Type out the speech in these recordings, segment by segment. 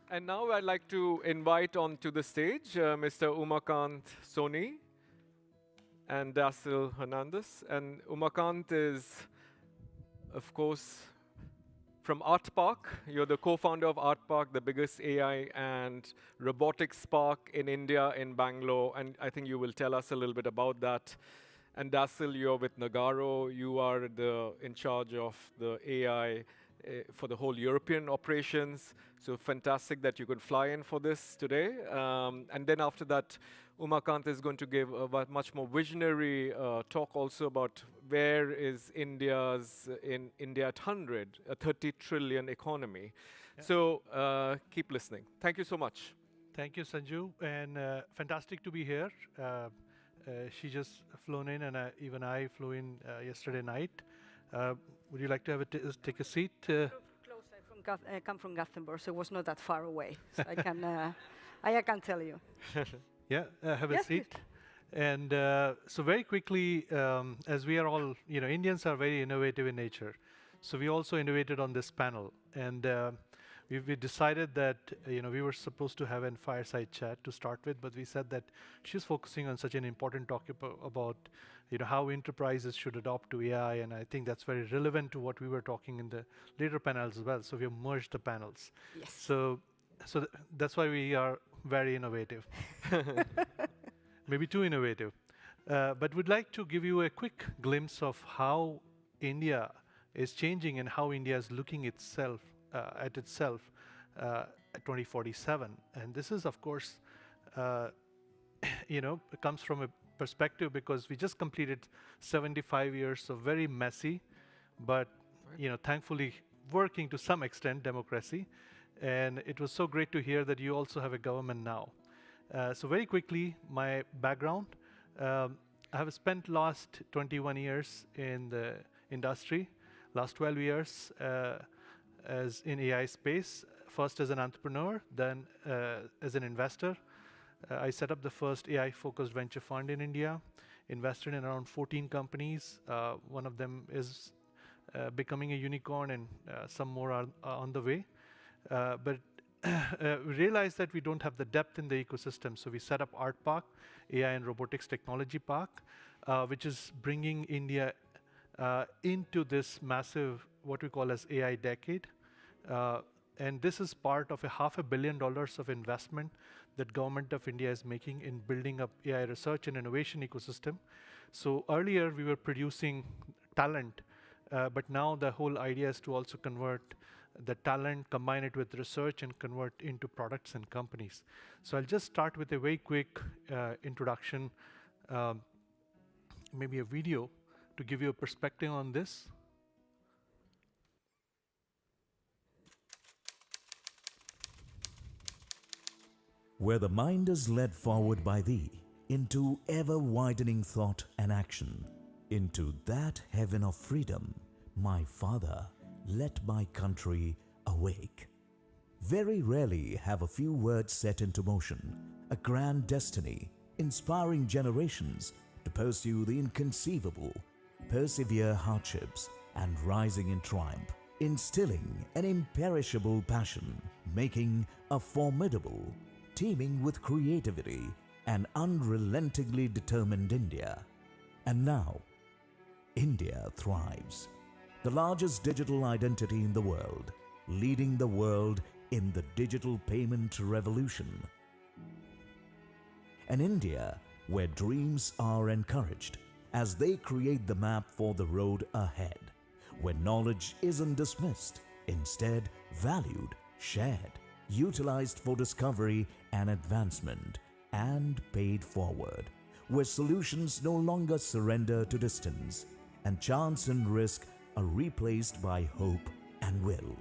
And now I'd like to invite onto the stage Mr. Umakant Soni and Dasil Hernandez. And Umakant is, of course, from Art Park. You're the co-founder of Art Park, the biggest AI and robotics park in India, in Bangalore. And I think you will tell us a little bit about that. And Dasil, you're with Nagaro. You are in charge of the AI for the whole European operations. So fantastic that you could fly in for this today. And then after that, Umakant is going to give a much more visionary talk also about where is in India at 100, a 30 trillion economy. Yeah. So keep listening. Thank you so much. Thank you, Sanju, and fantastic to be here. She just flown in, and even I flew in yesterday night. Would you like to take a seat? Close. I come from Gothenburg, so it was not that far away. So I can tell you. Yeah, have a Yes, seat. And so very quickly, as we are all, Indians are very innovative in nature. So we also innovated on this panel, and we decided that we were supposed to have a fireside chat to start with, but we said that she's focusing on such an important topic about how enterprises should adopt to AI, and I think that's very relevant to what we were talking in the later panels as well. So we have merged the panels. Yes. So that's why we are very innovative. Maybe too innovative. But we'd like to give you a quick glimpse of how India is changing and how India is looking at itself at 2047. And this is, of course, it comes from a perspective because we just completed 75 years of very messy, but thankfully working to some extent democracy. And it was so great to hear that you also have a government now. So very quickly, my background. I have spent last 21 years in the industry, last 12 years as in AI space, first as an entrepreneur, then as an investor. I set up the first AI-focused venture fund in India, invested in around 14 companies. One of them is becoming a unicorn, and some more are on the way. But we realized that we don't have the depth in the ecosystem, so we set up Art Park, AI and Robotics Technology Park, which is bringing India into this massive, what we call as AI decade. And this is part of a $500 million of investment that government of India is making in building up AI research and innovation ecosystem. So earlier we were producing talent, but now the whole idea is to also convert the talent, combine it with research, and convert into products and companies. So I'll just start with a very quick introduction, maybe a video to give you a perspective on this. Where the mind is led forward by thee, into ever-widening thought and action, into that heaven of freedom, my Father, let my country awake. Very rarely have a few words set into motion a grand destiny, inspiring generations to pursue the inconceivable, persevere hardships, and rising in triumph, instilling an imperishable passion, making a formidable, teeming with creativity, and unrelentingly determined India. And now, India thrives. The largest digital identity in the world, leading the world in the digital payment revolution. An India where dreams are encouraged as they create the map for the road ahead, where knowledge isn't dismissed, instead valued, shared, utilized for discovery and advancement, and paid forward, where solutions no longer surrender to distance, and chance and risk are replaced by hope and will.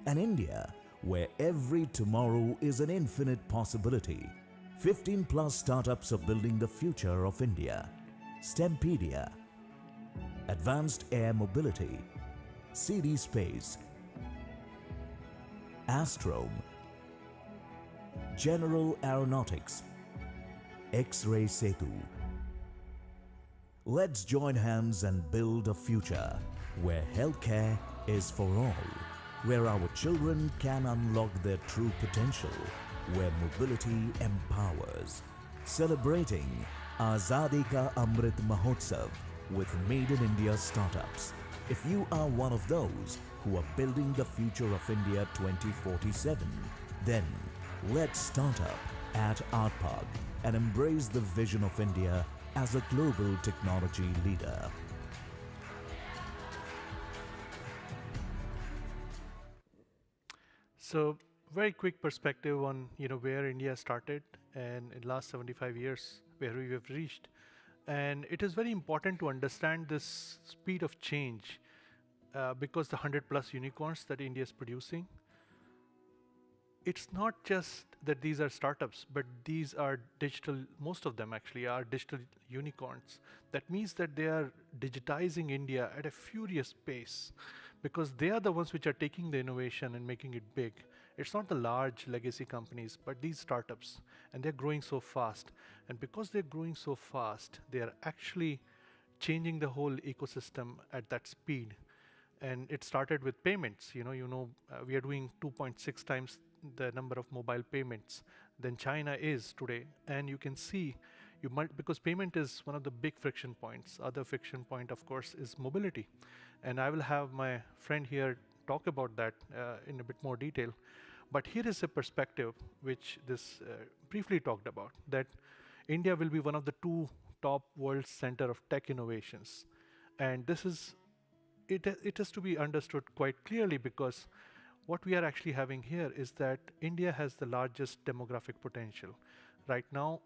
An India where every tomorrow is an infinite possibility. 15+ startups are building the future of India. Stempedia, Advanced Air Mobility, CD Space, Astrome, General Aeronautics, X-Ray Setu. Let's join hands and build a future where healthcare is for all, where our children can unlock their true potential, where mobility empowers. Celebrating Azadi Ka Amrit Mahotsav with Made in India startups. If you are one of those who are building the future of India 2047, then let's start up at Art Park and embrace the vision of India as a global technology leader. So very quick perspective on where India started and in last 75 years where we have reached. And it is very important to understand this speed of change because the 100 plus unicorns that India is producing, it's not just that these are startups, but these are digital, most of them actually are digital unicorns. That means that they are digitizing India at a furious pace because they are the ones which are taking the innovation and making it big. It's not the large legacy companies, but these startups, and they're growing so fast. And because they're growing so fast, they are actually changing the whole ecosystem at that speed. And it started with payments. We are doing 2.6 times the number of mobile payments than China is today. And you can see, because payment is one of the big friction points. Other friction point, of course, is mobility. And I will have my friend here talk about that in a bit more detail. But here is a perspective which this briefly talked about, that India will be one of the two top world center of tech innovations. And this is it has to be understood quite clearly because what we are actually having here is that India has the largest demographic potential. Right now,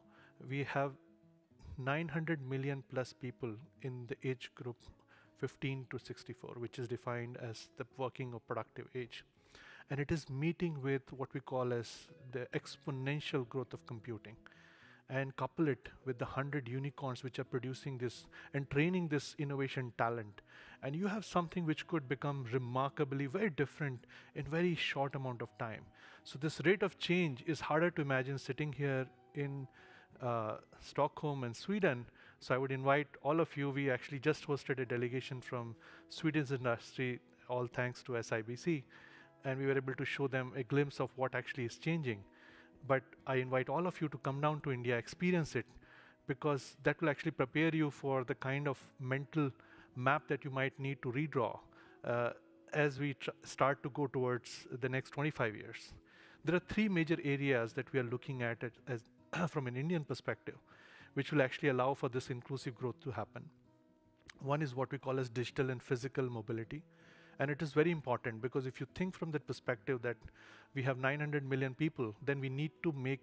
we have 900 million plus people in the age group 15 to 64, which is defined as the working or productive age. And it is meeting with what we call as the exponential growth of computing, and couple it with the 100 unicorns which are producing this and training this innovation talent, and you have something which could become remarkably very different in very short amount of time. So this rate of change is harder to imagine sitting here in Stockholm and Sweden. So I would invite all of you. We actually just hosted a delegation from Sweden's industry, all thanks to SIBC, and we were able to show them a glimpse of what actually is changing. But I invite all of you to come down to India, experience it, because that will actually prepare you for the kind of mental map that you might need to redraw as we start to go towards the next 25 years. There are three major areas that we are looking at it as from an Indian perspective, which will actually allow for this inclusive growth to happen. One is what we call as digital and physical mobility. And it is very important because if you think from that perspective that we have 900 million people, then we need to make,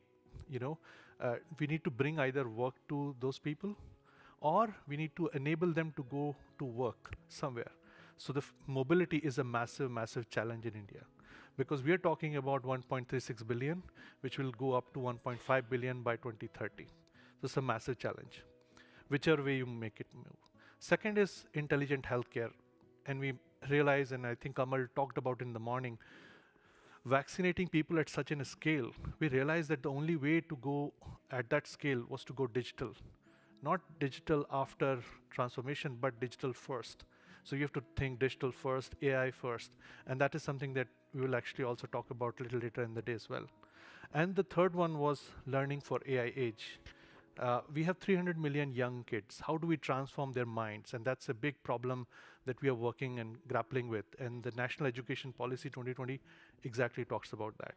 we need to bring either work to those people or we need to enable them to go to work somewhere. So the mobility is a massive, massive challenge in India because we are talking about 1.36 billion, which will go up to 1.5 billion by 2030. So it's a massive challenge, whichever way you make it move. Second is intelligent healthcare. And we realize, and I think Kamal talked about in the morning, vaccinating people at such a scale, we realized that the only way to go at that scale was to go digital. Not digital after transformation, but digital first. So you have to think digital first, AI first. And that is something that we will actually also talk about a little later in the day as well. And the third one was learning for AI age. We have 300 million young kids. How do we transform their minds? And that's a big problem that we are working and grappling with. And the National Education Policy 2020 exactly talks about that.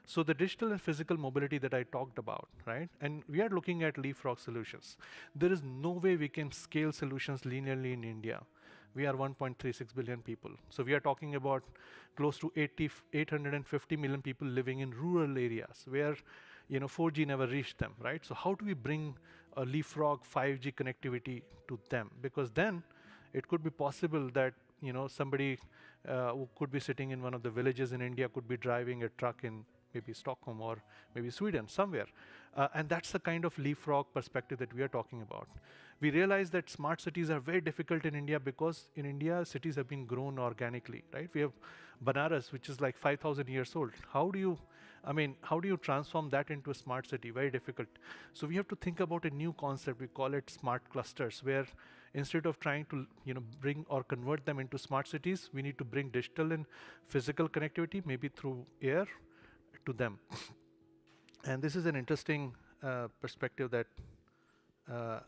So the digital and physical mobility that I talked about, right? And we are looking at leapfrog solutions. There is no way we can scale solutions linearly in India. We are 1.36 billion people. So we are talking about close to 850 million people living in rural areas where 4G never reached them, right? So how do we bring a leapfrog 5G connectivity to them? Because then it could be possible that somebody who could be sitting in one of the villages in India could be driving a truck in maybe Stockholm or maybe Sweden, somewhere. And that's the kind of leapfrog perspective that we are talking about. We realize that smart cities are very difficult in India because in India, cities have been grown organically, right? We have Banaras, which is like 5,000 years old. How do you transform that into a smart city? Very difficult. So we have to think about a new concept. We call it smart clusters, where instead of trying to bring or convert them into smart cities, we need to bring digital and physical connectivity, maybe through air, to them. And this is an interesting perspective that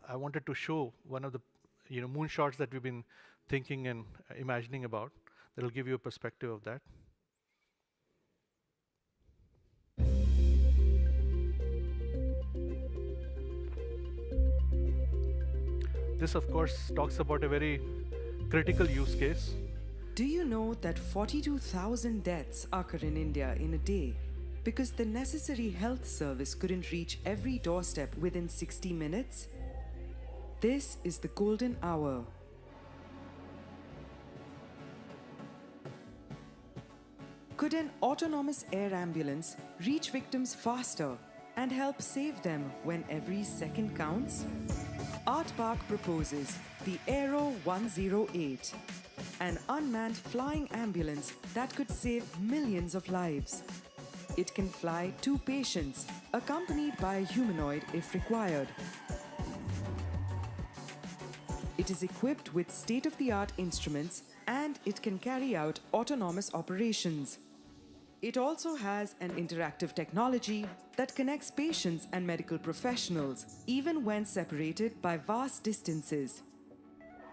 I wanted to show, one of the moonshots that we've been thinking and imagining about. That'll give you a perspective of that. This, of course, talks about a very critical use case. Do you know that 42,000 deaths occur in India in a day because the necessary health service couldn't reach every doorstep within 60 minutes? This is the golden hour. Could an autonomous air ambulance reach victims faster and help save them when every second counts? Art Park proposes the Aero 108, an unmanned flying ambulance that could save millions of lives. It can fly 2 patients, accompanied by a humanoid if required. It is equipped with state-of-the-art instruments and it can carry out autonomous operations. It also has an interactive technology that connects patients and medical professionals, even when separated by vast distances.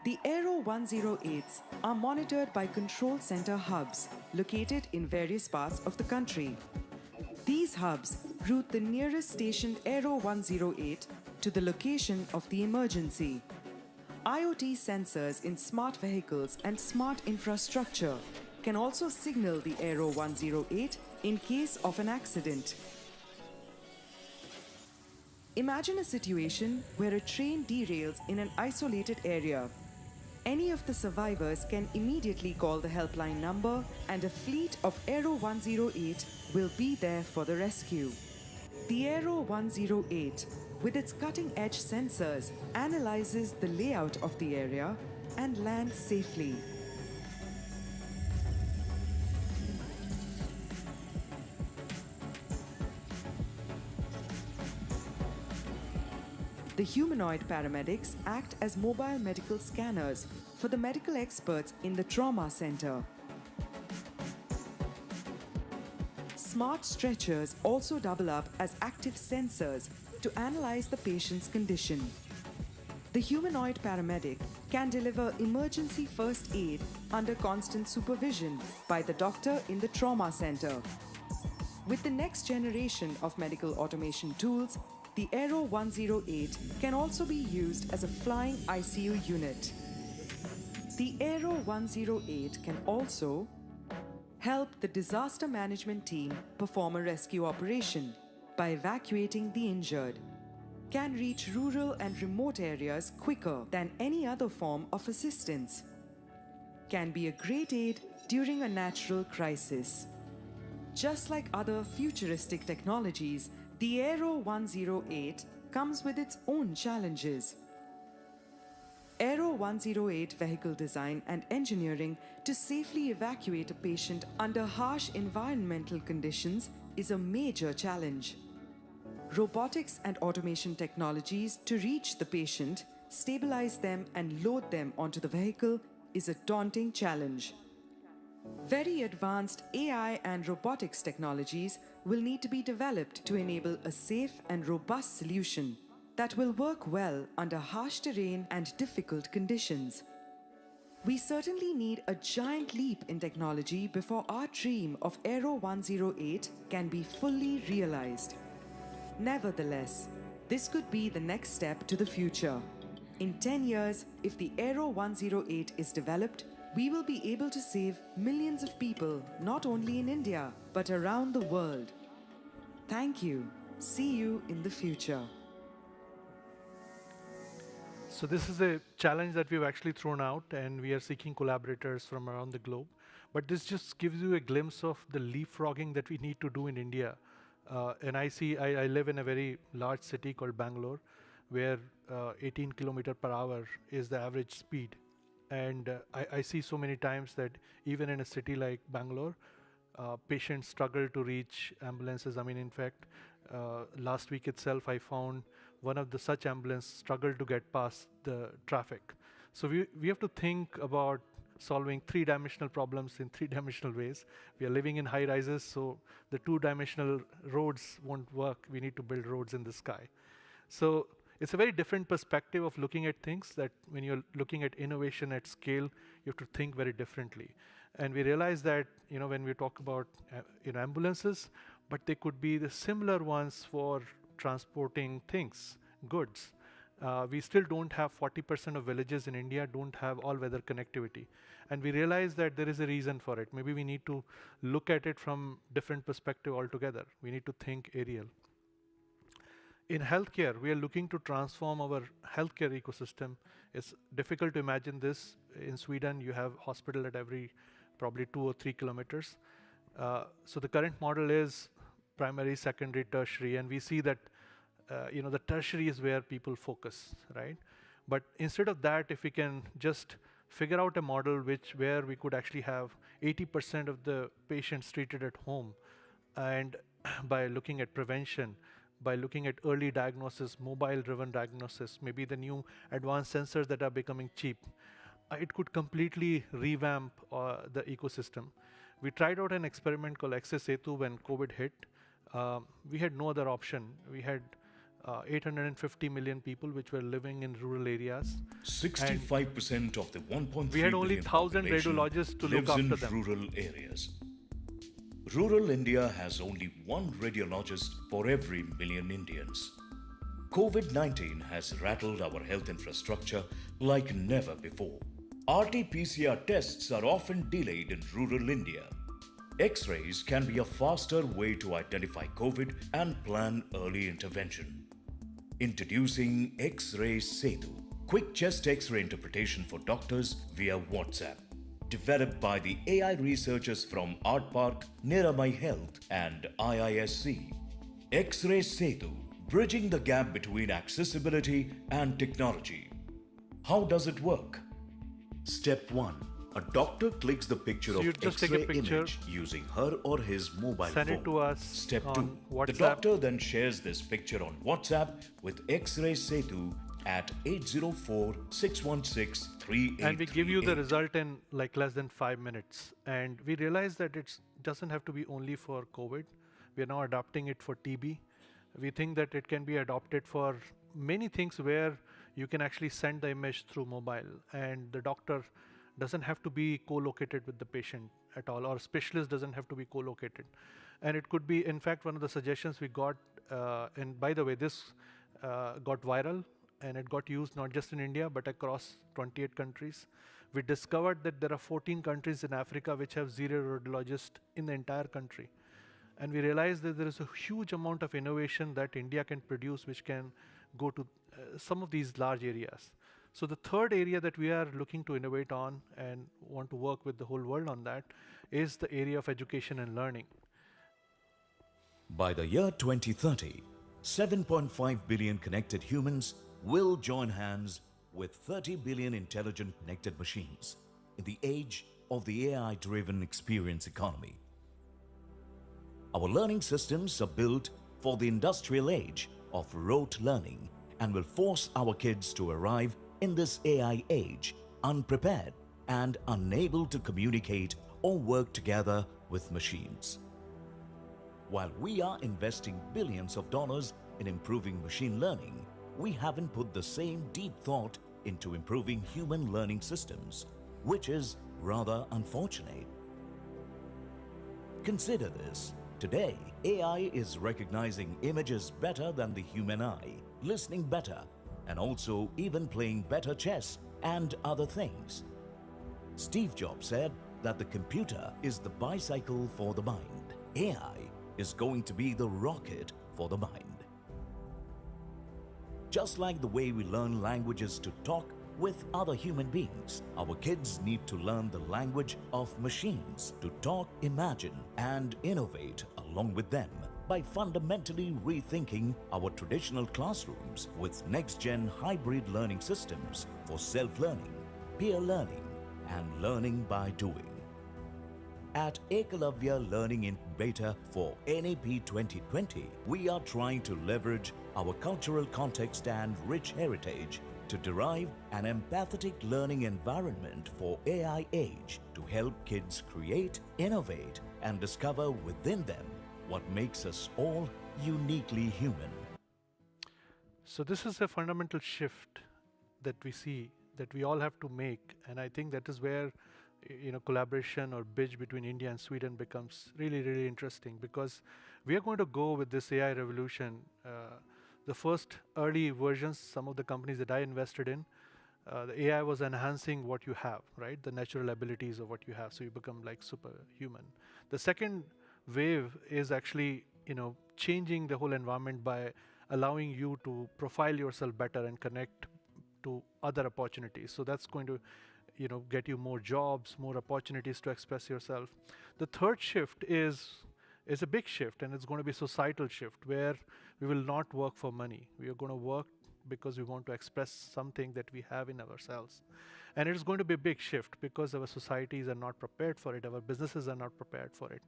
The Aero 108s are monitored by control center hubs located in various parts of the country. These hubs route the nearest stationed Aero 108 to the location of the emergency. IoT sensors in smart vehicles and smart infrastructure can also signal the Aero 108 in case of an accident. Imagine a situation where a train derails in an isolated area. Any of the survivors can immediately call the helpline number and a fleet of Aero 108 will be there for the rescue. The Aero 108, with its cutting-edge sensors, analyzes the layout of the area and lands safely. The humanoid paramedics act as mobile medical scanners for the medical experts in the trauma center. Smart stretchers also double up as active sensors to analyze the patient's condition. The humanoid paramedic can deliver emergency first aid under constant supervision by the doctor in the trauma center. With the next generation of medical automation tools, the Aero 108 can also be used as a flying ICU unit. The Aero 108 can also help the disaster management team perform a rescue operation by evacuating the injured, can reach rural and remote areas quicker than any other form of assistance, can be a great aid during a natural crisis. Just like other futuristic technologies, the Aero 108 comes with its own challenges. Aero 108 vehicle design and engineering to safely evacuate a patient under harsh environmental conditions is a major challenge. Robotics and automation technologies to reach the patient, stabilize them and load them onto the vehicle is a daunting challenge. Very advanced AI and robotics technologies will need to be developed to enable a safe and robust solution that will work well under harsh terrain and difficult conditions. We certainly need a giant leap in technology before our dream of Aero 108 can be fully realized. Nevertheless, this could be the next step to the future. In 10 years, if the Aero 108 is developed, we will be able to save millions of people, not only in India, but around the world. Thank you. See you in the future. So this is a challenge that we've actually thrown out, and we are seeking collaborators from around the globe. But this just gives you a glimpse of the leapfrogging that we need to do in India. And I live in a very large city called Bangalore, where 18 kilometer per hour is the average speed. And I see so many times that even in a city like Bangalore, patients struggle to reach ambulances. I mean, in fact, last week itself, I found one of the such ambulance struggled to get past the traffic. So we have to think about solving three-dimensional problems in three-dimensional ways. We are living in high rises, so the two-dimensional roads won't work. We need to build roads in the sky. So it's a very different perspective of looking at things, that when you're looking at innovation at scale, you have to think very differently. And we realize that, when we talk about ambulances, but they could be the similar ones for transporting things, goods. We still don't have 40% of villages in India don't have all-weather connectivity. And we realize that there is a reason for it. Maybe we need to look at it from different perspective altogether. We need to think aerial. In healthcare, we are looking to transform our healthcare ecosystem. It's difficult to imagine this. In Sweden, you have hospital at every probably 2 or 3 kilometers. So the current model is primary, secondary, tertiary, and we see that the tertiary is where people focus, right? But instead of that, if we can just figure out a model where we could actually have 80% of the patients treated at home, and by looking at prevention, by looking at early diagnosis, mobile-driven diagnosis, maybe the new advanced sensors that are becoming cheap, it could completely revamp the ecosystem. We tried out an experiment called Access Setu when COVID hit. We had no other option. We had 850 million people which were living in rural areas. 65% of the 1.3 we had only billion 1,000 population radiologists to lives look in after them. rural areas. Rural India has only one radiologist for every million Indians. COVID-19 has rattled our health infrastructure like never before. RT-PCR tests are often delayed in rural India. X-rays can be a faster way to identify COVID and plan early intervention. Introducing X-Ray Setu, quick chest X-ray interpretation for doctors via WhatsApp. Developed by the AI researchers from Art Park, Niramai Health and IISC. X-Ray Setu, bridging the gap between accessibility and technology. How does it work? Step 1. A doctor clicks the picture So you of just take a X-ray picture, image using her or his mobile send phone. it to us Step on 2. The WhatsApp. doctor then shares this picture on WhatsApp with X-Ray Setu at 804-616-3838. And we give you the result in like less than 5 minutes. And we realize that it doesn't have to be only for COVID. We are now adopting it for TB. We think that it can be adopted for many things where you can actually send the image through mobile, and the doctor doesn't have to be co-located with the patient at all, or specialist doesn't have to be co-located. And it could be, in fact, one of the suggestions we got, and by the way, this got viral, and it got used not just in India, but across 28 countries. We discovered that there are 14 countries in Africa which have 0 radiologists in the entire country. And we realized that there is a huge amount of innovation that India can produce which can go to some of these large areas. So the third area that we are looking to innovate on and want to work with the whole world on that is the area of education and learning. By the year 2030, 7.5 billion connected humans will join hands with 30 billion intelligent connected machines in the age of the AI-driven experience economy. Our learning systems are built for the industrial age of rote learning and will force our kids to arrive in this AI age unprepared and unable to communicate or work together with machines. While we are investing billions of dollars in improving machine learning, we haven't put the same deep thought into improving human learning systems, which is rather unfortunate. Consider this. Today, AI is recognizing images better than the human eye, listening better, and also even playing better chess and other things. Steve Jobs said that the computer is the bicycle for the mind. AI is going to be the rocket for the mind. Just like the way we learn languages to talk with other human beings, our kids need to learn the language of machines to talk, imagine, and innovate along with them by fundamentally rethinking our traditional classrooms with next-gen hybrid learning systems for self-learning, peer learning, and learning by doing. At Ekalavya Learning Incubator for NAP 2020, we are trying to leverage our cultural context and rich heritage to derive an empathetic learning environment for AI age to help kids create, innovate, and discover within them what makes us all uniquely human. So this is a fundamental shift that we see that we all have to make, and I think that is where collaboration or bridge between India and Sweden becomes really, really interesting, because we are going to go with this AI revolution. The first early versions, some of the companies that I invested in, the AI was enhancing what you have, right? The natural abilities of what you have, so you become like superhuman. The second wave is actually, changing the whole environment by allowing you to profile yourself better and connect to other opportunities. So that's going to, get you more jobs, more opportunities to express yourself. The third shift is a big shift, and it's going to be a societal shift where we will not work for money. We are going to work because we want to express something that we have in ourselves. And it is going to be a big shift because our societies are not prepared for it, our businesses are not prepared for it.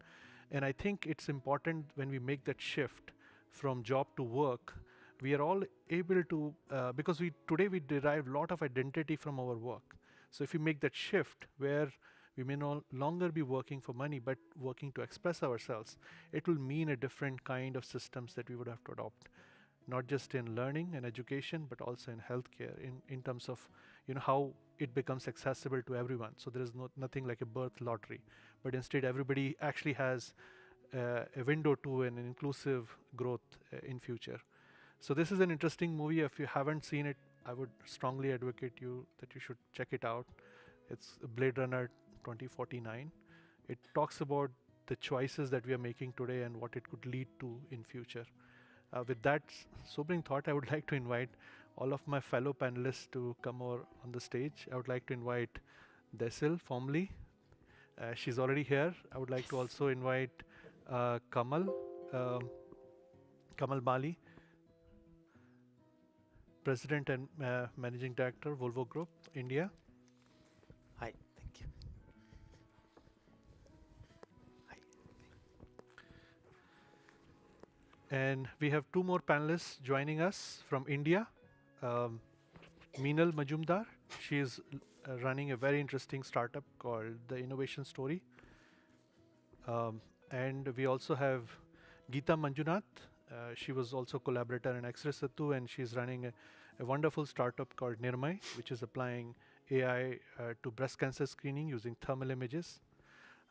And I think it's important when we make that shift from job to work, we are all able to, because today we derive a lot of identity from our work. So if we make that shift where we may no longer be working for money, but working to express ourselves, it will mean a different kind of systems that we would have to adopt, not just in learning and education, but also in healthcare, in terms of how it becomes accessible to everyone. So there is nothing like a birth lottery, but instead everybody actually has a window to an inclusive growth in future. So this is an interesting movie. If you haven't seen it, I would strongly advocate that you should check it out. It's Blade Runner 2049. It talks about the choices that we are making today and what it could lead to in future. With that sobering thought, I would like to invite all of my fellow panelists to come over on the stage. I would like to invite Desil formally. She's already here. I would like to also invite Kamal Bali, President and Managing Director, Volvo Group, India. Hi, thank you. Hi. And we have two more panelists joining us from India. Meenal Majumdar, she is running a very interesting startup called The Innovation Story. And we also have Geeta Manjunath. She was also collaborator in X-Ray Satu, and she's running a wonderful startup called Nirmay, which is applying AI to breast cancer screening using thermal images.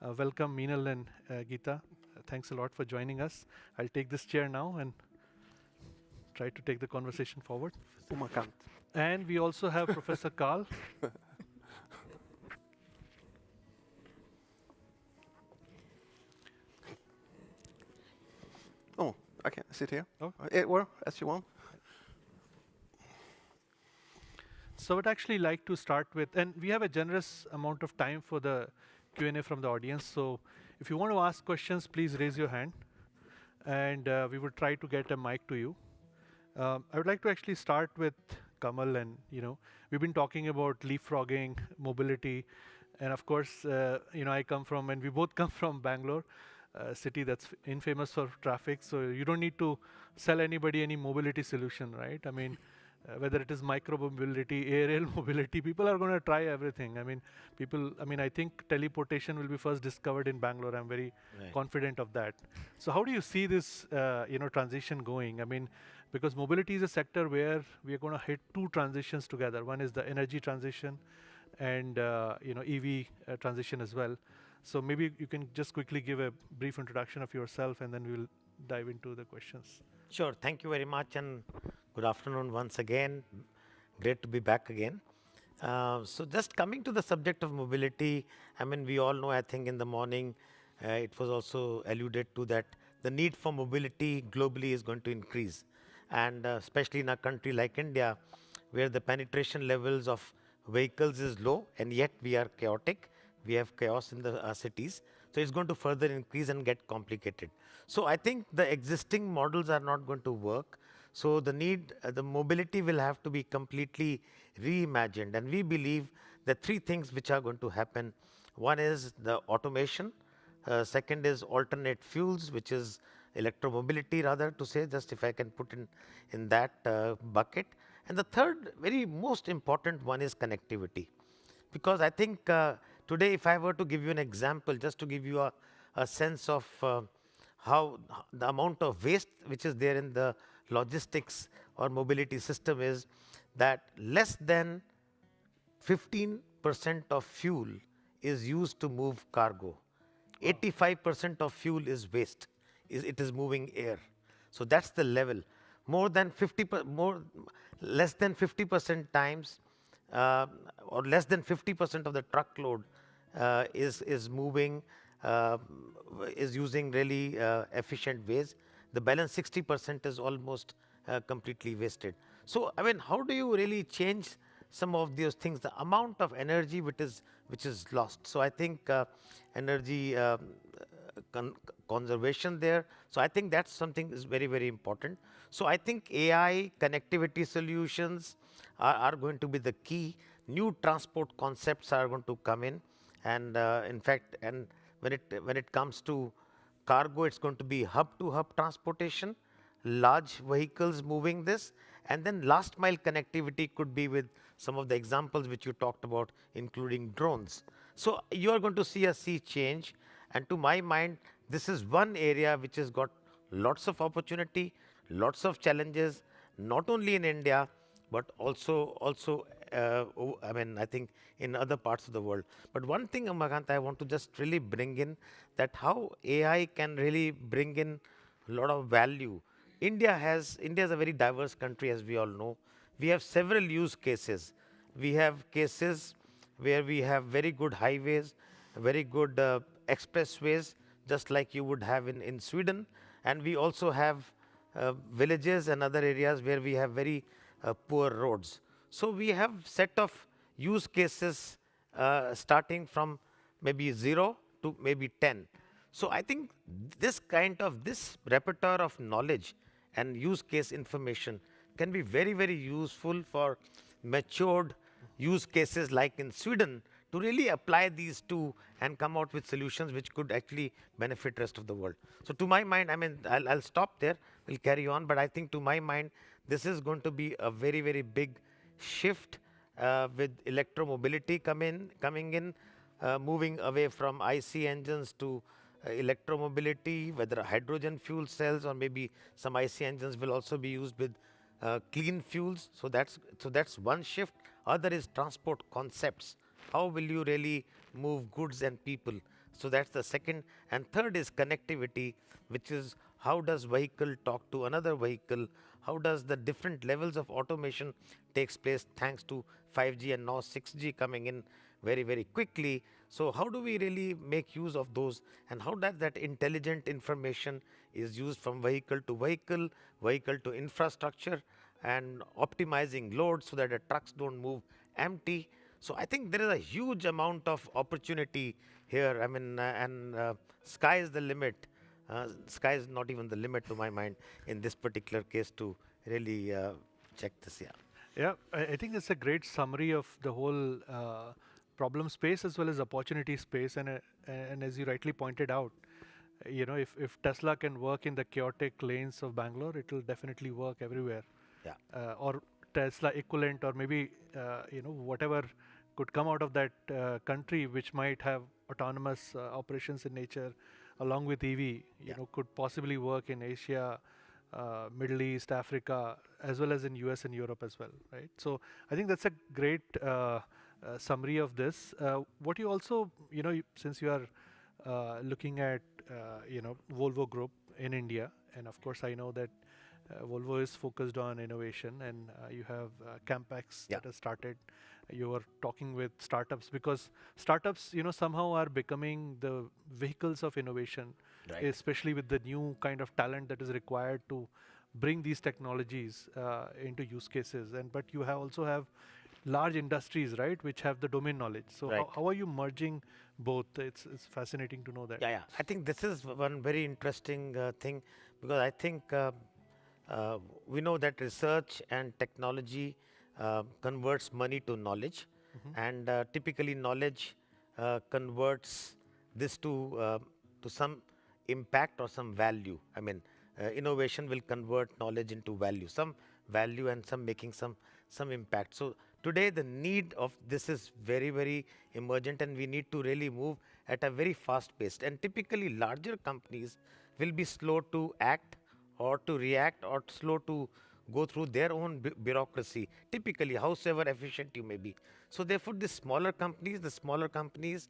Welcome, Meenal and Geeta. Thanks a lot for joining us. I'll take this chair now and try to take the conversation forward. Umakant. And we also have Professor Karl. Oh, okay, sit here. Oh. Well, as you want. So I'd actually like to start with, and we have a generous amount of time for the Q&A from the audience. So if you want to ask questions, please raise your hand, and we will try to get a mic to you. I would like to actually start with Kamal, and we've been talking about leapfrogging, mobility, and of course, I come from, and we both come from Bangalore, a city that's infamous for traffic. So you don't need to sell anybody any mobility solution, right? I mean, whether it is micro mobility, aerial mobility, people are going to try everything. I think teleportation will be first discovered in Bangalore. I'm very confident of that. So how do you see this, transition going? I mean, because mobility is a sector where we are going to hit two transitions together. One is the energy transition, and EV transition as well. So maybe you can just quickly give a brief introduction of yourself, and then we'll dive into the questions. Sure. Thank you very much, and good afternoon once again. Great to be back again. So just coming to the subject of mobility, we all know, I think in the morning, it was also alluded to that the need for mobility globally is going to increase. And especially in a country like India, where the penetration levels of vehicles is low, and yet we are chaotic. We have chaos in the cities. So it's going to further increase and get complicated. So I think the existing models are not going to work. So the mobility will have to be completely reimagined. And we believe that three things which are going to happen. One is the automation. Second is alternate fuels, which is electromobility, rather to say, just if I can put in that bucket. And the third, very most important one is connectivity. Because I think today, if I were to give you an example, just to give you a sense of how the amount of waste which is there in the logistics or mobility system is that less than 15% of fuel is used to move cargo. 85% of fuel is waste. It is moving air. So that's the level. More than 50 more less than 50% times uh, or less than 50% of the truckload is moving uh, is using really efficient ways. The balance 60% is almost completely wasted. So I mean, how do you really change some of those things? The amount of energy which is lost. So I think energy conservation there. So I think that's something is very, very important. So I think AI connectivity solutions are going to be the key. New transport concepts are going to come in in fact, and when it comes to cargo, it's going to be hub-to-hub transportation, large vehicles moving this, and then last mile connectivity could be with some of the examples which you talked about, including drones. So you are going to see a sea change, and to my mind, this is one area which has got lots of opportunity, lots of challenges, not only in India, but also I mean, I think in other parts of the world. But one thing, Umakant, I want to just really bring in that how AI can really bring in a lot of value. India is a very diverse country, as we all know. We have several use cases. We have cases where we have very good highways, very good expressways, just like you would have in Sweden. And we also have villages and other areas where we have very poor roads. So we have set of use cases starting from maybe 0 to maybe 10. So I think this repertoire of knowledge and use case information can be very, very useful for matured use cases like in Sweden to really apply these two and come out with solutions which could actually benefit rest of the world. So to my mind, I mean, I'll stop there, we'll carry on, but I think to my mind, this is going to be a very, very big shift with electromobility coming in, moving away from IC engines to electromobility, whether hydrogen fuel cells or maybe some IC engines will also be used with clean fuels. So that's one shift. Other is transport concepts. How will you really move goods and people? So that's the second. And third is connectivity, which is how does vehicle talk to another vehicle? How does the different levels of automation takes place thanks to 5G and now 6G coming in very, very quickly? So how do we really make use of those, and how does that intelligent information is used from vehicle to vehicle, vehicle to infrastructure, and optimizing loads so that the trucks don't move empty? So I think there is a huge amount of opportunity here. I mean, sky is the limit. Sky is not even the limit to my mind in this particular case to really check this. Yeah. Yeah, I think it's a great summary of the whole problem space as well as opportunity space. And as you rightly pointed out, if Tesla can work in the chaotic lanes of Bangalore, it will definitely work everywhere. Yeah. Or Tesla equivalent, or maybe whatever could come out of that country, which might have autonomous operations in nature, along with EV, could possibly work in Asia, Middle East, Africa, as well as in US and Europe as well, right? So I think that's a great summary of this. What you also, since you are looking at, Volvo Group in India, and of course I know that Volvo is focused on innovation, and you have Campex Yeah. that has started. You are talking with startups, because startups, somehow are becoming the vehicles of innovation, Right. especially with the new kind of talent that is required to bring these technologies into use cases. And but you have also have large industries, right, which have the domain knowledge. So Right. how are you merging both? It's fascinating to know that. Yeah, yeah. I think this is one very interesting thing, because I think we know that research and technology converts money to knowledge, and typically knowledge converts this to some impact or some value. I mean, innovation will convert knowledge into value, some value and some making some some impact. So today the need of this is very, very emergent, and we need to really move at a very fast pace. And typically larger companies will be slow to act or to react or slow to go through their own bureaucracy, typically, howsoever efficient you may be. So therefore, the smaller companies,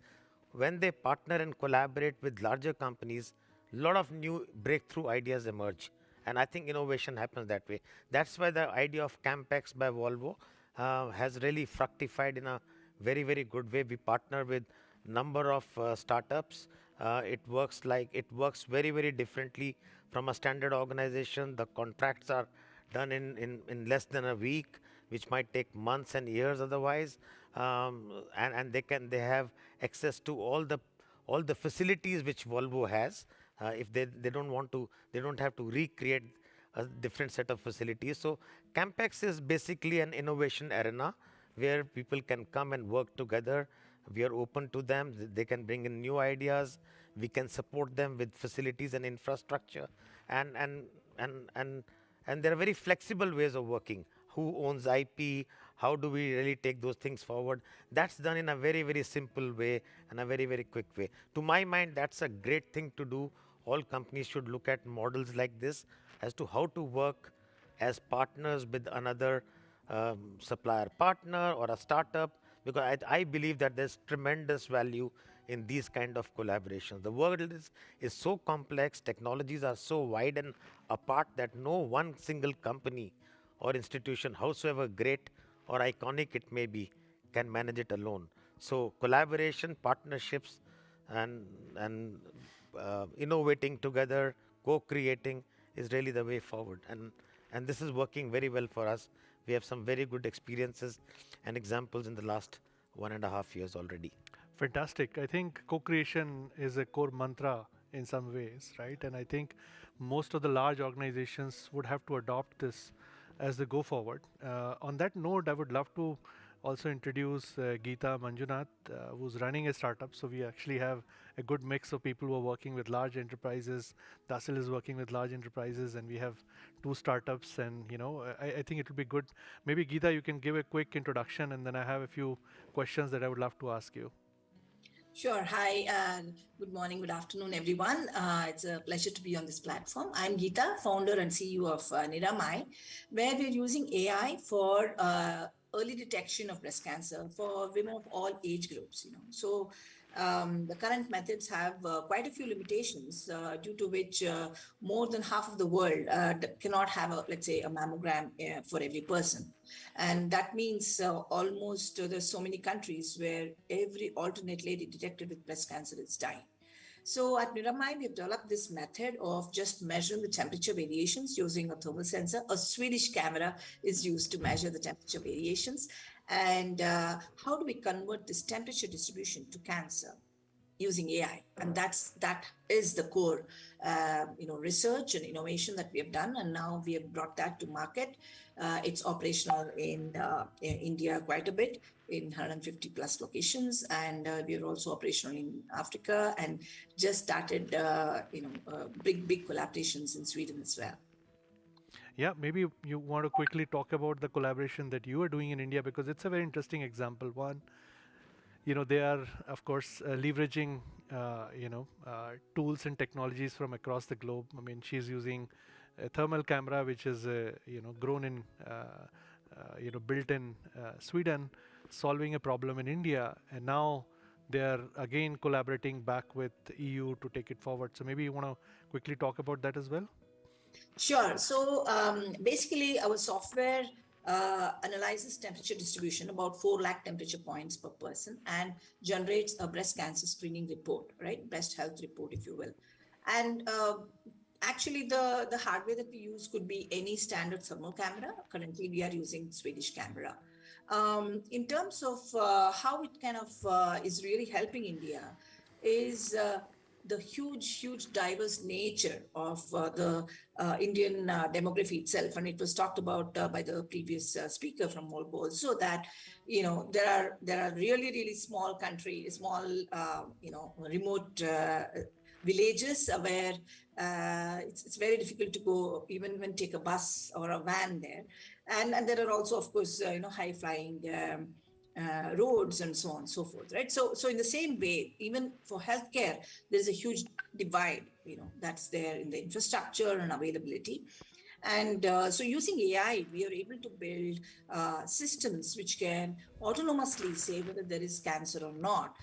when they partner and collaborate with larger companies, a lot of new breakthrough ideas emerge. And I think innovation happens that way. That's why the idea of Campex by Volvo has really fructified in a very, very good way. We partner with number of startups. It works very, very differently from a standard organization. The contracts are done in less than a week, which might take months and years otherwise. And they have access to all the facilities which Volvo has. If they don't want to, they don't have to recreate a different set of facilities. So Campex is basically an innovation arena where people can come and work together. We are open to them. They can bring in new ideas. We can support them with facilities and infrastructure, and and and and and there are very flexible ways of working. Who owns IP? How do we really take those things forward? That's done in a very, very simple way and a very, very quick way. To my mind, that's a great thing to do. All companies should look at models like this as to how to work as partners with another supplier partner or a startup, because I believe that there's tremendous value in these kind of collaborations. The world is so complex, technologies are so wide and apart that no one single company or institution, howsoever great or iconic it may be, can manage it alone. So collaboration, partnerships, and innovating together, co-creating is really the way forward. And this is working very well for us. We have some very good experiences and examples in the last 1.5 years already. Fantastic. I think co-creation is a core mantra in some ways, right? And I think most of the large organizations would have to adopt this as they go forward. On that note, I would love to also introduce Geeta Manjunath, who's running a startup. So we actually have a good mix of people who are working with large enterprises. Dasil is working with large enterprises, and we have two startups. And I think it would be good. Maybe Geeta, you can give a quick introduction, and then I have a few questions that I would love to ask you. Sure. Hi, good morning, good afternoon, everyone. It's a pleasure to be on this platform. I'm Geeta, founder and CEO of Niramai, where we're using AI for early detection of breast cancer for women of all age groups. So the current methods have quite a few limitations, due to which more than half of the world cannot have, let's say, a mammogram for every person. And that means almost there's so many countries where every alternate lady detected with breast cancer is dying. So at Niramai, we've developed this method of just measuring the temperature variations using a thermal sensor. A Swedish camera is used to measure the temperature variations. And how do we convert this temperature distribution to cancer? Using AI, and that is the core, research and innovation that we have done, and now we have brought that to market. It's operational in India quite a bit, in 150 plus locations, and we are also operational in Africa, and just started, big collaborations in Sweden as well. Yeah, maybe you want to quickly talk about the collaboration that you are doing in India, because it's a very interesting example. One, they are, of course, leveraging, tools and technologies from across the globe. I mean, she's using a thermal camera, which is, grown in, built in Sweden, solving a problem in India. And now they are again collaborating back with EU to take it forward. So maybe you want to quickly talk about that as well? Sure. So basically, our software analyzes temperature distribution, about 4 lakh temperature points per person, and generates a breast cancer screening report, right? Breast health report, if you will. And actually, the hardware that we use could be any standard thermal camera. Currently, we are using Swedish camera. In terms of how it kind of is really helping India is the huge diverse nature of the Indian demography itself. And it was talked about by the previous speaker from Volvo also, that there are really small countries, small remote villages where it's very difficult to go, even when take a bus or a van there. And there are also, of course, high flying roads and so on and so forth, right? So in the same way, even for healthcare, there's a huge divide, that's there in the infrastructure and availability. And so using AI, we are able to build systems which can autonomously say whether there is cancer or not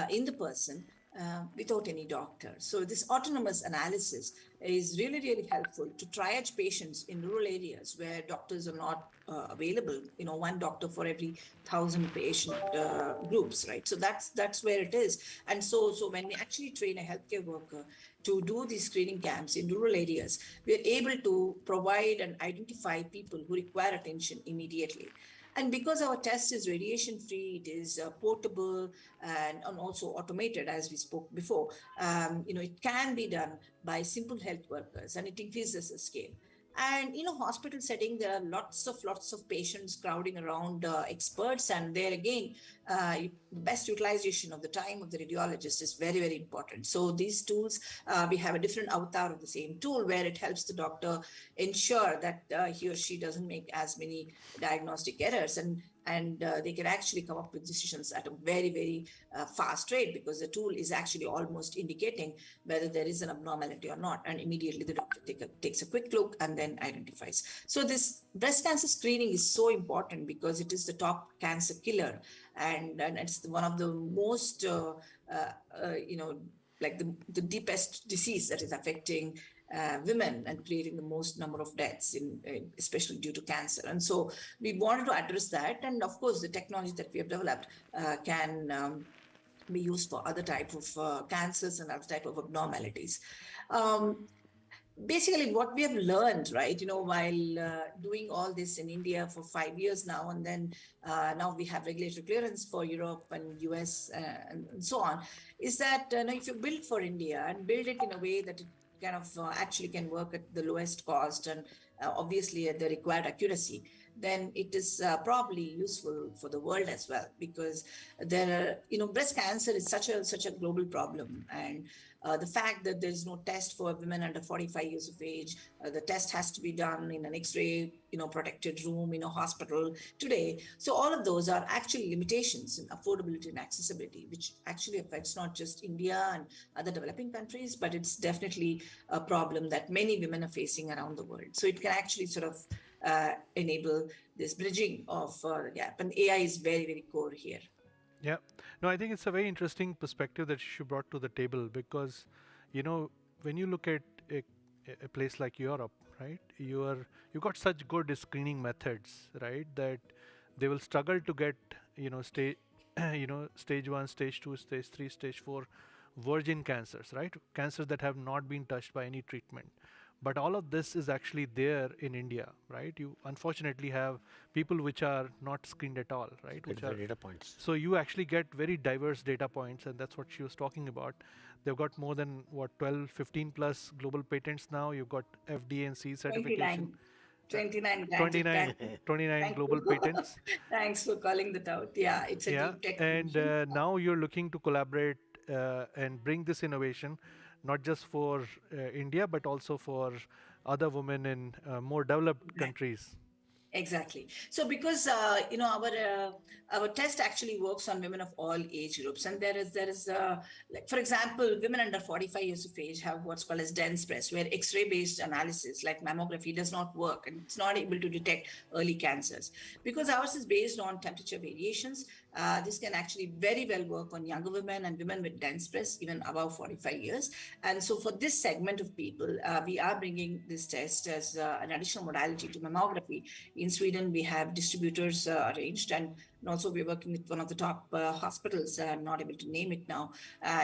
in the person without any doctor. So this autonomous analysis is really, really helpful to triage patients in rural areas where doctors are not available. One doctor for every 1,000 patient groups, right? So that's where it is. And so when we actually train a healthcare worker to do these screening camps in rural areas, we are able to provide and identify people who require attention immediately. And because our test is radiation free, it is portable and also automated, as we spoke before, it can be done by simple health workers, and it increases the scale. And hospital setting, there are lots of patients crowding around experts, and there again, best utilization of the time of the radiologist is very, very important. So these tools, we have a different avatar of the same tool where it helps the doctor ensure that he or she doesn't make as many diagnostic errors, and they can actually come up with decisions at a very, very fast rate, because the tool is actually almost indicating whether there is an abnormality or not, and immediately the doctor takes a quick look and then identifies. So this breast cancer screening is so important because it is the top cancer killer, and it's one of the most like the deepest disease that is affecting women and creating the most number of deaths especially due to cancer. And so we wanted to address that, and of course the technology that we have developed can be used for other type of cancers and other type of abnormalities. Basically what we have learned, right, while doing all this in India for 5 years now, and then now we have regulatory clearance for Europe and US and so on, is that if you build for India and build it in a way that it kind of actually can work at the lowest cost and obviously at the required accuracy, then it is probably useful for the world as well, because there are, breast cancer is such a global problem. And the fact that there is no test for women under 45 years of age, the test has to be done in an X-ray, protected room in a hospital today. So all of those are actually limitations in affordability and accessibility, which actually affects not just India and other developing countries, but it's definitely a problem that many women are facing around the world. So it can actually sort of enable this bridging of the gap, and AI is very, very core here. Yeah. No, I think it's a very interesting perspective that you brought to the table because, when you look at a place like Europe, right, you got such good screening methods, right, that they will struggle to get, stage, stage 1, stage 2, stage 3, stage 4 virgin cancers, right, cancers that have not been touched by any treatment. But all of this is actually there in India, right? You unfortunately have people which are not screened at all, right? Get the data points. So you actually get very diverse data points, and that's what she was talking about. They've got more than 12, 15 plus global patents now. You've got FDA and C certification. 29 29 Thank global you. patents. Thanks for calling that out. Yeah, it's a Yeah, deep tech and division. now you're looking to collaborate and bring this innovation, not just for India, but also for other women in more developed countries. Exactly. So because our test actually works on women of all age groups, and there is like, for example, women under 45 years of age have what's called as dense breast, where X-ray based analysis like mammography does not work, and it's not able to detect early cancers. Because ours is based on temperature variations, this can actually very well work on younger women and women with dense breasts, even above 45 years. And so for this segment of people, we are bringing this test as an additional modality to mammography. In Sweden, we have distributors arranged, and also we're working with one of the top hospitals, I'm not able to name it now,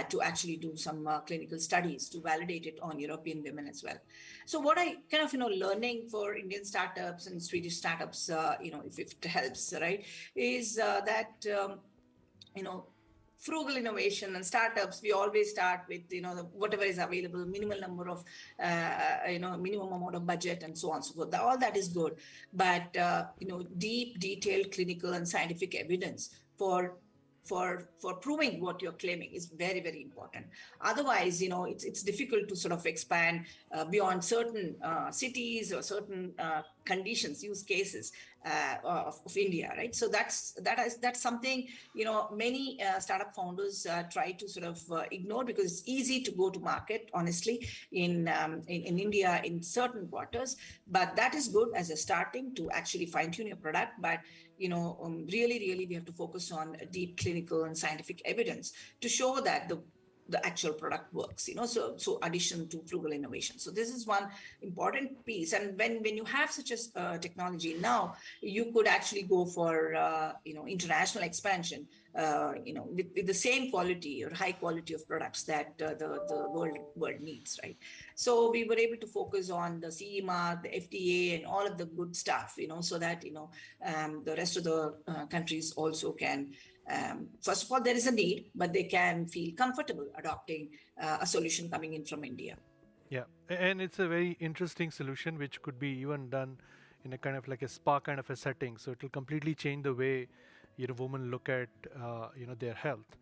to actually do some clinical studies to validate it on European women as well. So what I kind of, learning for Indian startups and Swedish startups, if it helps, right, is that, frugal innovation and startups, we always start with whatever is available, minimal number of minimum amount of budget and so on and so forth. All that is good, but deep detailed clinical and scientific evidence for proving what you're claiming is very, very important. Otherwise, it's difficult to sort of expand beyond certain cities or certain conditions, use cases of India, right? So that's something, many startup founders try to sort of ignore, because it's easy to go to market, honestly, in India in certain quarters. But that is good as a starting to actually fine tune your product. But really, we have to focus on deep clinical and scientific evidence to show that the actual product works, so addition to frugal innovation. So this is one important piece. And when you have such a technology now, you could actually go for international expansion, with the same quality or high quality of products that the world needs, right? So we were able to focus on the CE mark, the FDA, and all of the good stuff, so that the rest of the countries also can. First of all, there is a need, but they can feel comfortable adopting a solution coming in from India. Yeah, and it's a very interesting solution which could be even done in a kind of like a spa kind of a setting. So it will completely change the way women look at their health.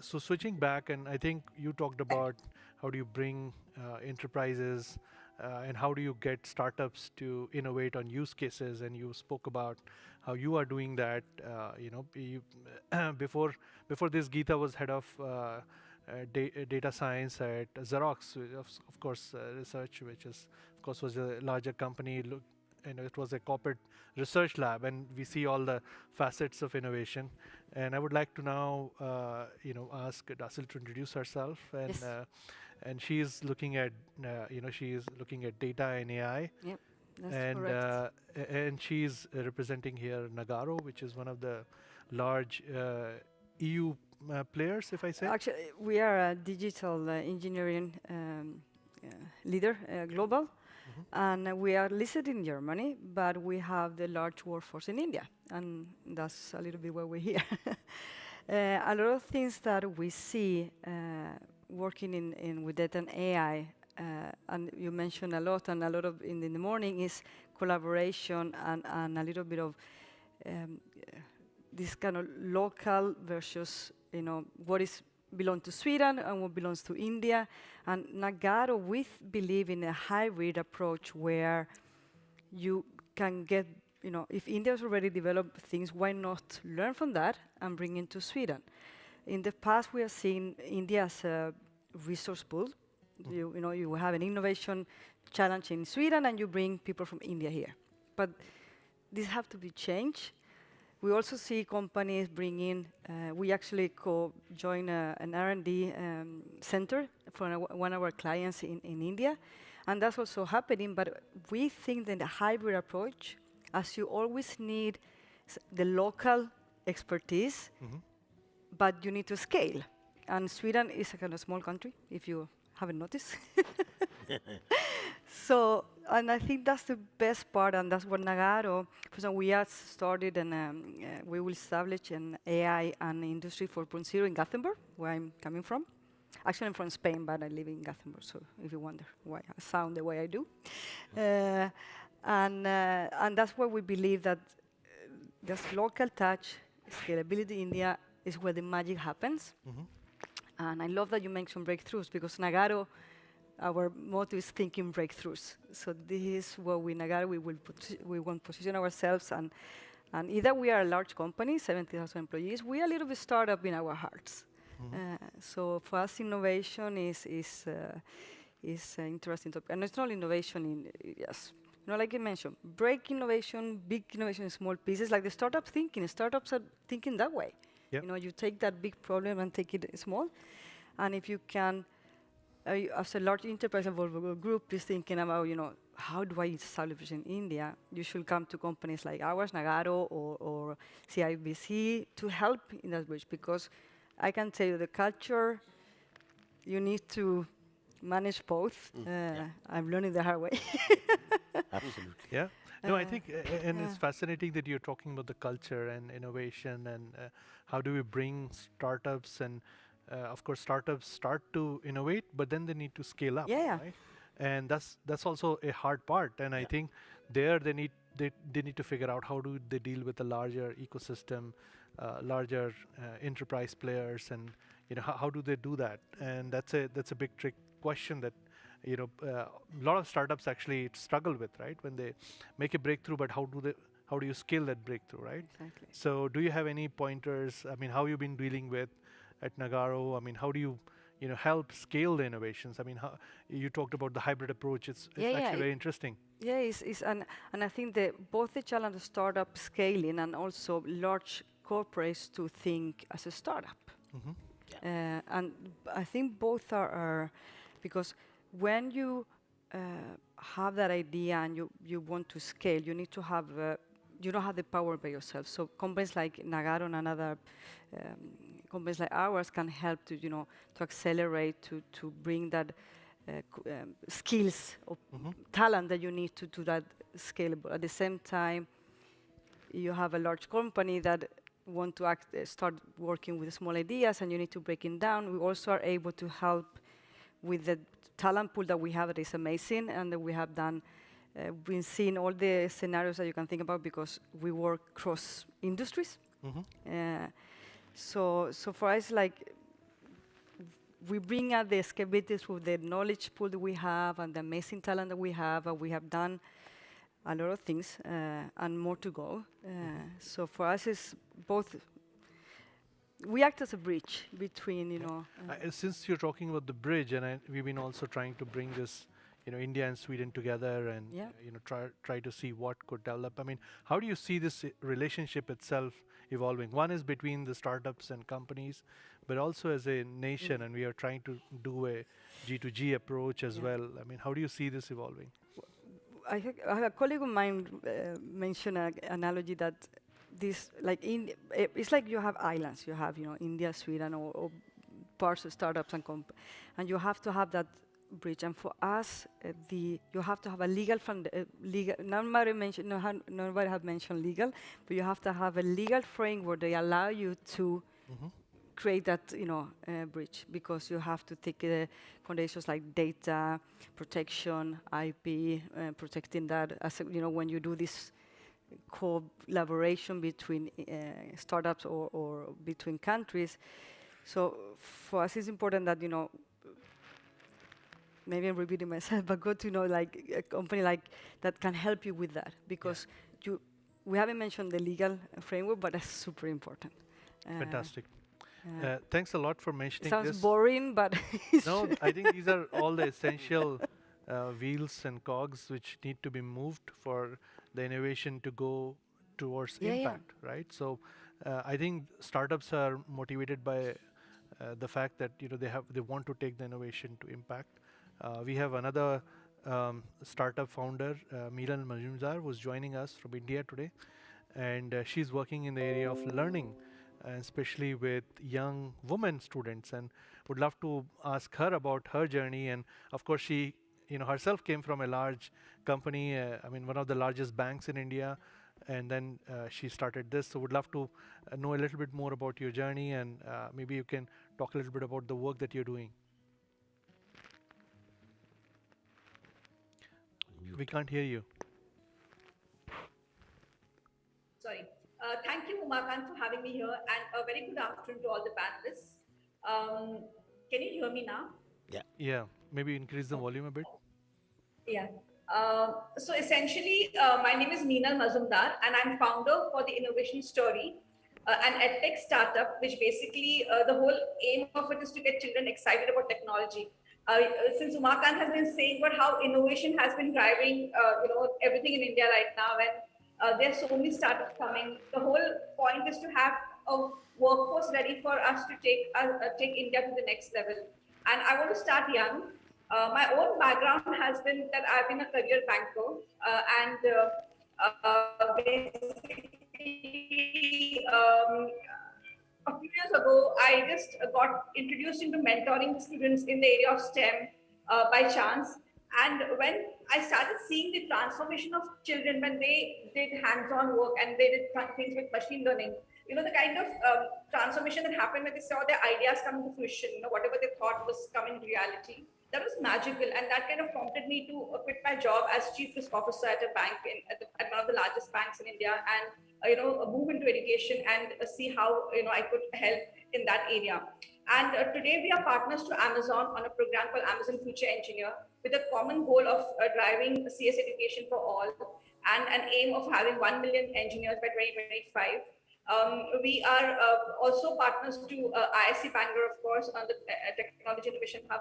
So switching back, and I think you talked about how do you bring enterprises and how do you get startups to innovate on use cases, and you spoke about how you are doing that. Before this, Geeta was head of data science at Xerox, of course, research, which is, of course, was a larger company. It was a corporate research lab, and we see all the facets of innovation. And I would like to now, ask Dasil to introduce herself, and Yes. And she is looking at, data and AI, Yep, that's and correct. and she's representing here Nagaro, which is one of the large EU players, if I say. Actually, we are a digital engineering leader, global, and we are listed in Germany, but we have the large workforce in India, and that's a little bit why we're here. A lot of things that we see working in with data and AI, and you mentioned a lot, and a lot of in the morning is collaboration and a little bit of this kind of local versus what is belong to Sweden and what belongs to India. And Nagaro, we believe in a hybrid approach where you can get, if India has already developed things, why not learn from that and bring into Sweden? In the past, we have seen India as a resource pool. You have an innovation challenge in Sweden and you bring people from India here. But this have to be changed. We also see companies bring in, we actually join an R&D center for one of our clients in India, and that's also happening, but we think that the hybrid approach, as you always need the local expertise, but you need to scale. And Sweden is a kind of small country, if you haven't noticed. So, and I think that's the best part, and that's what Nagaro, so we have started, and we will establish an AI and Industry 4.0 in Gothenburg, where I'm coming from. Actually, I'm from Spain, but I live in Gothenburg, so if you wonder why I sound the way I do. And that's where we believe that this local touch, scalability in India is where the magic happens. And I love that you mentioned breakthroughs, because Nagaro, our motto is thinking breakthroughs. So this is what Nagaro, we want to position ourselves, and either we are a large company, 70,000 employees, we are a little bit startup in our hearts. So for us, innovation is interesting topic. And it's not innovation in, yes, like I mentioned, break innovation, big innovation in small pieces, like the startup thinking. Startups are thinking that way. Yep. You take that big problem and take it small. And if you can, as a large enterprise involved group is thinking about, how do I establish in India, you should come to companies like ours, Nagaro or CIBC, to help in that bridge, because I can tell you the culture, you need to manage both. I'm learning the hard way. Absolutely. Yeah. No, I think, and it's fascinating that you're talking about the culture and innovation, and how do we bring startups, and of course, startups start to innovate, but then they need to scale up, Yeah. right? And that's also a hard part. And I think there they need to figure out how do they deal with a larger ecosystem, larger enterprise players, and how do they do that? And that's a big trick question that a lot of startups actually struggle with, right? When they make a breakthrough, but how do you scale that breakthrough, right? Exactly. So do you have any pointers? I mean, how you've been dealing with at Nagaro? I mean, how do you, help scale the innovations? I mean, how you talked about the hybrid approach. It's Yeah, yeah. actually very interesting. Yeah, and I think both the challenge of startup scaling and also large corporates to think as a startup. Hmm. And I think both are because when you have that idea and you want to scale, you need to have you don't have the power by yourself. So companies like Nagaro and other companies like ours can help to to accelerate to bring that skills or Hmm. talent that you need to do that scalable. At the same time, you have a large company that want to start working with small ideas and you need to break it down. We also are able to help with the talent pool that we have that is amazing and that we have done. We've seen all the scenarios that you can think about because we work cross industries. Hmm. So for us, like, we bring out the capabilities with the knowledge pool that we have and the amazing talent that we have, and we have done a lot of things and more to go. So for us, it's both. We act as a bridge between, Since you're talking about the bridge, and we've been also trying to bring this, India and Sweden together, and Yeah. try to see what could develop. I mean, how do you see this relationship itself evolving? One is between the startups and companies, but also as a nation, and we are trying to do a G2G approach as Yeah. well. I mean, how do you see this evolving? I have a colleague of mine mentioned an analogy that this, like, it's like you have islands. You have, India, Sweden, or parts of startups and you have to have that bridge. And for us, you have to have a legal fund. Legal. Nobody have mentioned legal, but you have to have a legal framework that allow you to Hmm. create that bridge, because you have to take conditions like data protection, IP, protecting that as when you do this collaboration between startups or between countries. So for us, it's important that maybe I'm repeating myself, but good to know like a company like that can help you with that, because we haven't mentioned the legal framework, but that's super important. Fantastic. Uh, Thanks a lot for mentioning Sounds this. boring, but it's No, true. I think these are all the essential wheels and cogs which need to be moved for the innovation to go towards Yeah, yeah. impact, right? So I think startups are motivated by the fact that they want to take the innovation to impact. We have another startup founder, Milan Majumdar, who's joining us from India today, and she's working in the area of learning, especially with young women students, and would love to ask her about her journey. And of course, she herself came from a large company, I mean one of the largest banks in India, and then she started this. So would love to know a little bit more about your journey, and maybe you can talk a little bit about the work that you're doing. We can't hear you. Sorry. Thank you, Umakant, for having me here, and a very good afternoon to all the panelists. Um, can you hear me now? Yeah, maybe increase the volume a bit. Yeah. So essentially, my name is Meenal Mazumdar, and I'm founder for the Innovation Story, an edtech startup, which basically the whole aim of it is to get children excited about technology. Since Umakant has been saying about how innovation has been driving, everything in India right now, and there are so many startups coming. The whole point is to have a workforce ready for us to take India to the next level. And I want to start young. My own background has been that I've been a career banker, and basically, a few years ago, I just got introduced into mentoring students in the area of STEM by chance. And when I started seeing the transformation of children when they did hands-on work and they did things with machine learning, the kind of transformation that happened when they saw their ideas come to fruition, whatever they thought was coming reality, that was magical. And that kind of prompted me to quit my job as chief risk officer at a bank at one of the largest banks in India, and move into education and see how I could help in that area. And today we are partners to Amazon on a program called Amazon Future Engineer with a common goal of driving CS education for all and an aim of having 1 million engineers by 2025. We are also partners to ISC Bangalore, of course, on the Technology Innovation Hub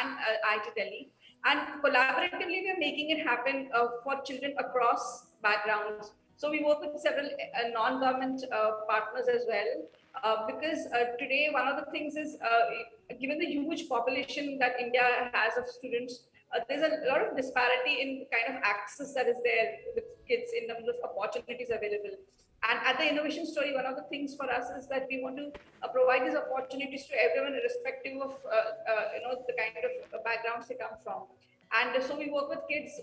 and IIT Delhi. And collaboratively, we are making it happen for children across backgrounds. So we work with several non-government partners as well, because today one of the things is, given the huge population that India has of students, there's a lot of disparity in kind of access that is there with kids in terms of opportunities available. And at the innovation story, one of the things for us is that we want to provide these opportunities to everyone, irrespective of the kind of backgrounds they come from. And so we work with kids.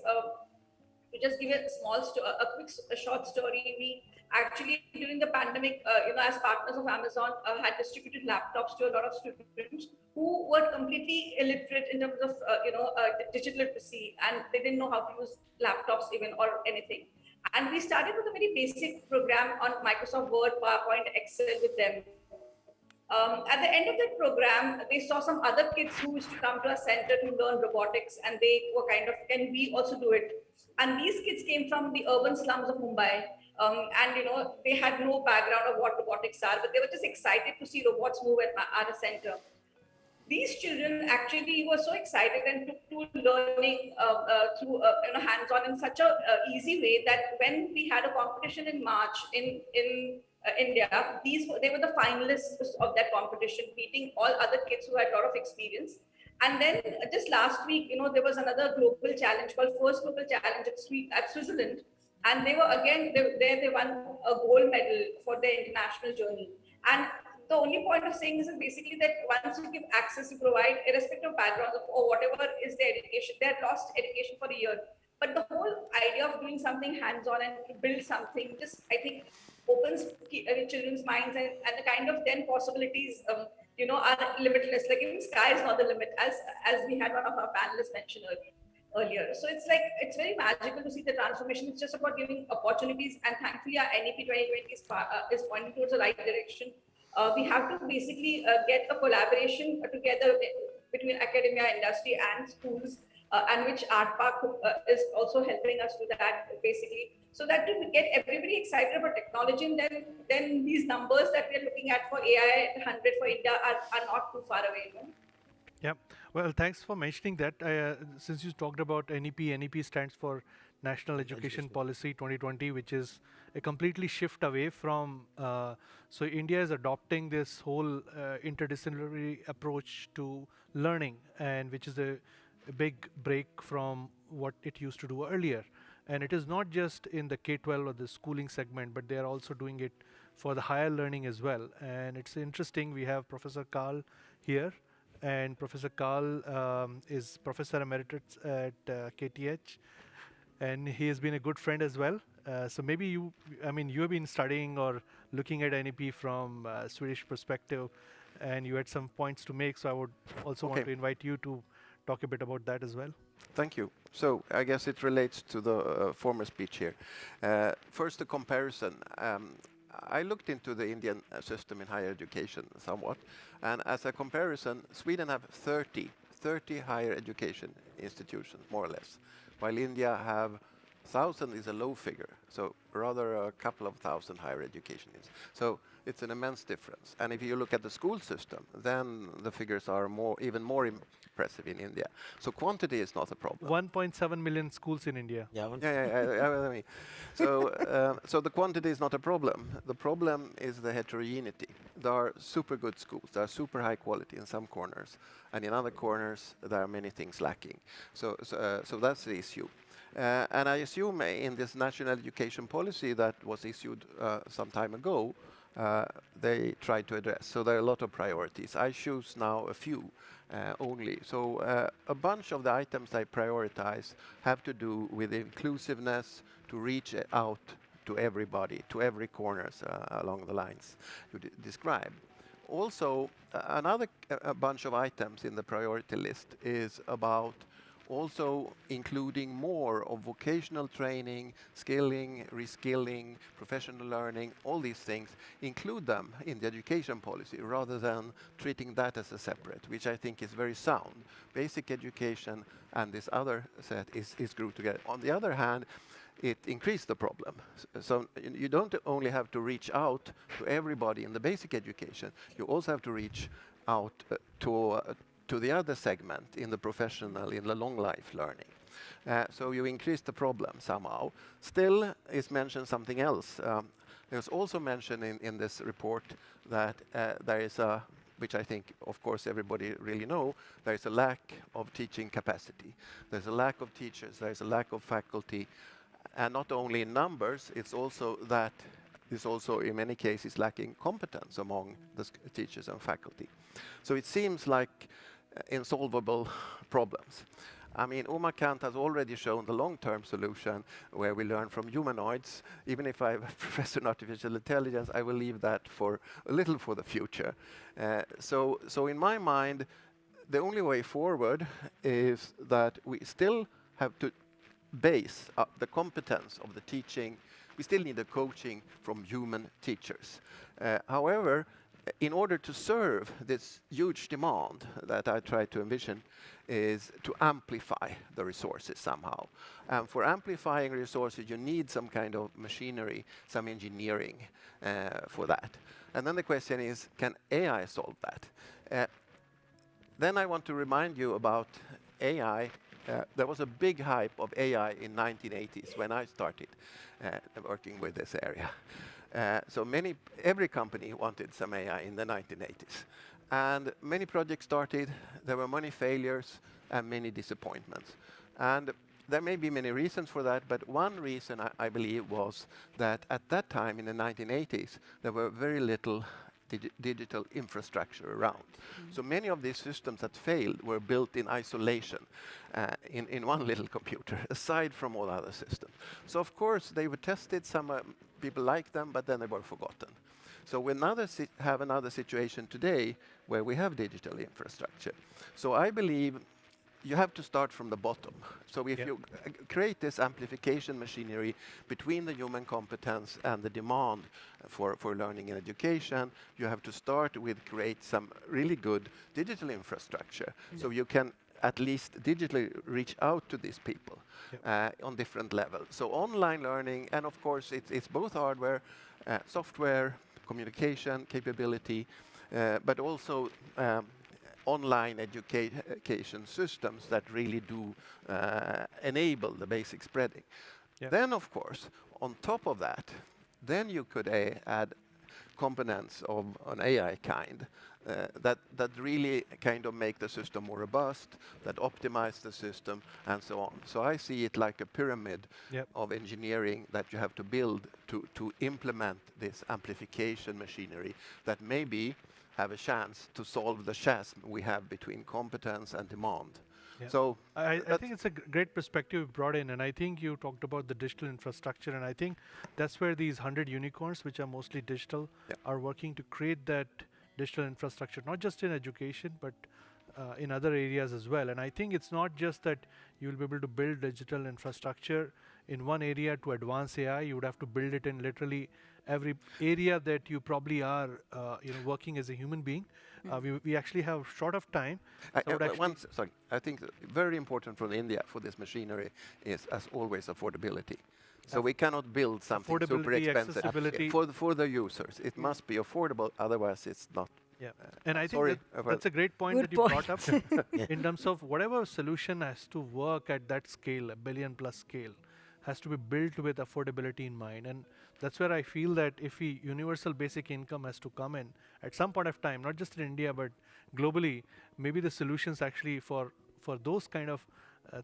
To just give a a short story, we actually during the pandemic, as partners of Amazon, had distributed laptops to a lot of students who were completely illiterate in terms of digital literacy, and they didn't know how to use laptops even or anything. And we started with a very basic program on Microsoft Word, PowerPoint, Excel with them. At the end of that program, they saw some other kids who used to come to our center to learn robotics, and they were kind of, can we also do it? And these kids came from the urban slums of Mumbai, and they had no background of what robotics are, but they were just excited to see robots move at a center. These children actually were so excited and took to learning through hands-on in such a easy way that when we had a competition in March in India, they were the finalists of that competition, beating all other kids who had a lot of experience. And then just last week, there was another global challenge called First Global Challenge at Switzerland, and they were again they won a gold medal for their international journey. And the only point of saying this is basically that once you give access, you provide, irrespective of background or whatever is their education, they had lost education for a year. But the whole idea of doing something hands-on and to build something just, I think, opens children's minds, and the kind of then possibilities, are limitless. Like even sky is not the limit, as we had one of our panelists mention earlier. So it's like, it's very magical to see the transformation. It's just about giving opportunities, and thankfully our NEP 2020 is pointing towards the right direction. We have to basically get a collaboration together between academia, industry, and schools, and which Art Park is also helping us do that, basically, so that to get everybody excited about technology, and then these numbers that we're looking at for AI 100 for India are not too far away. Yeah. Well, thanks for mentioning that. Since you talked about NEP, NEP stands for National Education Policy 2020, which is a completely shift away from. So India is adopting this whole interdisciplinary approach to learning, and which is a big break from what it used to do earlier. And it is not just in the K-12 or the schooling segment, but they are also doing it for the higher learning as well. And it's interesting, we have Professor Karl here, and Professor Karl is Professor Emeritus at KTH, and he has been a good friend as well. So maybe you have been studying or looking at NEP from Swedish perspective, and you had some points to make, so I would also want to invite you to talk a bit about that as well. Thank you. So I guess it relates to the former speech here. First, a comparison. I looked into the Indian system in higher education somewhat, and as a comparison, Sweden have 30 higher education institutions, more or less, while India have 1,000 is a low figure, so rather a couple of thousand higher education is. So it's an immense difference. And if you look at the school system, then the figures are even more impressive in India. So quantity is not a problem. 1.7 million schools in India. I mean, so the quantity is not a problem. The problem is the heterogeneity. There are super good schools, there are super high quality in some corners, and in other corners there are many things lacking. So that's the issue. And I assume in this national education policy that was issued some time ago, they tried to address. So there are a lot of priorities. I choose now a few only. So a bunch of the items I prioritize have to do with inclusiveness, to reach out to everybody, to every corners along the lines you described. Also, another bunch of items in the priority list is about also including more of vocational training, skilling, reskilling, professional learning, all these things, include them in the education policy rather than treating that as a separate, which I think is very sound. Basic education and this other set is grouped together. On the other hand, it increased the problem. So you don't only have to reach out to everybody in the basic education, you also have to reach out to the other segment in the professional, in the long life learning. So you increase the problem somehow. Still is mentioned something else. There's also mentioned in this report that there is a, which I think, of course, everybody really know, there is a lack of teaching capacity. There's a lack of teachers, there's a lack of faculty, and not only in numbers, it's also that is also in many cases lacking competence among the teachers and faculty. So it seems like insolvable problems. I mean, Umakant has already shown the long-term solution where we learn from humanoids. Even if I'm a professor in artificial intelligence, I will leave that for a little for the future. So in my mind, the only way forward is that we still have to base the competence of the teaching. We still need the coaching from human teachers. However, in order to serve this huge demand that I try to envision is to amplify the resources somehow. And for amplifying resources, you need some kind of machinery, some engineering for that. And then the question is, can AI solve that? Then I want to remind you about AI. There was a big hype of AI in 1980s when I started working with this area. So every company wanted some AI in the 1980s. And many projects started, there were many failures and many disappointments. And there may be many reasons for that, but one reason I believe was that at that time in the 1980s, there were very little digital infrastructure around. So many of these systems that failed were built in isolation in one little computer, aside from all other systems. So of course they were tested, some people liked them, but then they were forgotten. So we have another situation today where we have digital infrastructure. So I believe you have to start from the bottom. So if you create this amplification machinery between the human competence and the demand for learning and education, you have to start with create some really good digital infrastructure. So you can at least digitally reach out to these people on different levels. So online learning, and of course it's both hardware, software, communication capability, but also online education systems that really do enable the basic spreading. Then, of course, on top of that, then you could add components of an AI kind that really kind of make the system more robust, that optimize the system, and so on. So I see it like a pyramid of engineering that you have to build to implement this amplification machinery that maybe have a chance to solve the chasm we have between competence and demand. So I think it's a great perspective you brought in, and I think you talked about the digital infrastructure, and I think that's where these 100 unicorns, which are mostly digital, are working to create that digital infrastructure, not just in education, but in other areas as well. And I think it's not just that you'll be able to build digital infrastructure in one area to advance AI. You would have to build it in literally every area that you probably are working as a human being. We actually have short of time. Sorry, I think very important for India for this machinery is, as always, affordability. So we cannot build something super expensive for the users. It must be affordable, otherwise it's not. And I think that's a great point that you brought up in terms of whatever solution has to work at that scale, a billion plus scale, has to be built with affordability in mind. And that's where I feel that if universal basic income has to come in at some point of time, not just in India, but globally, maybe the solutions actually for those kind of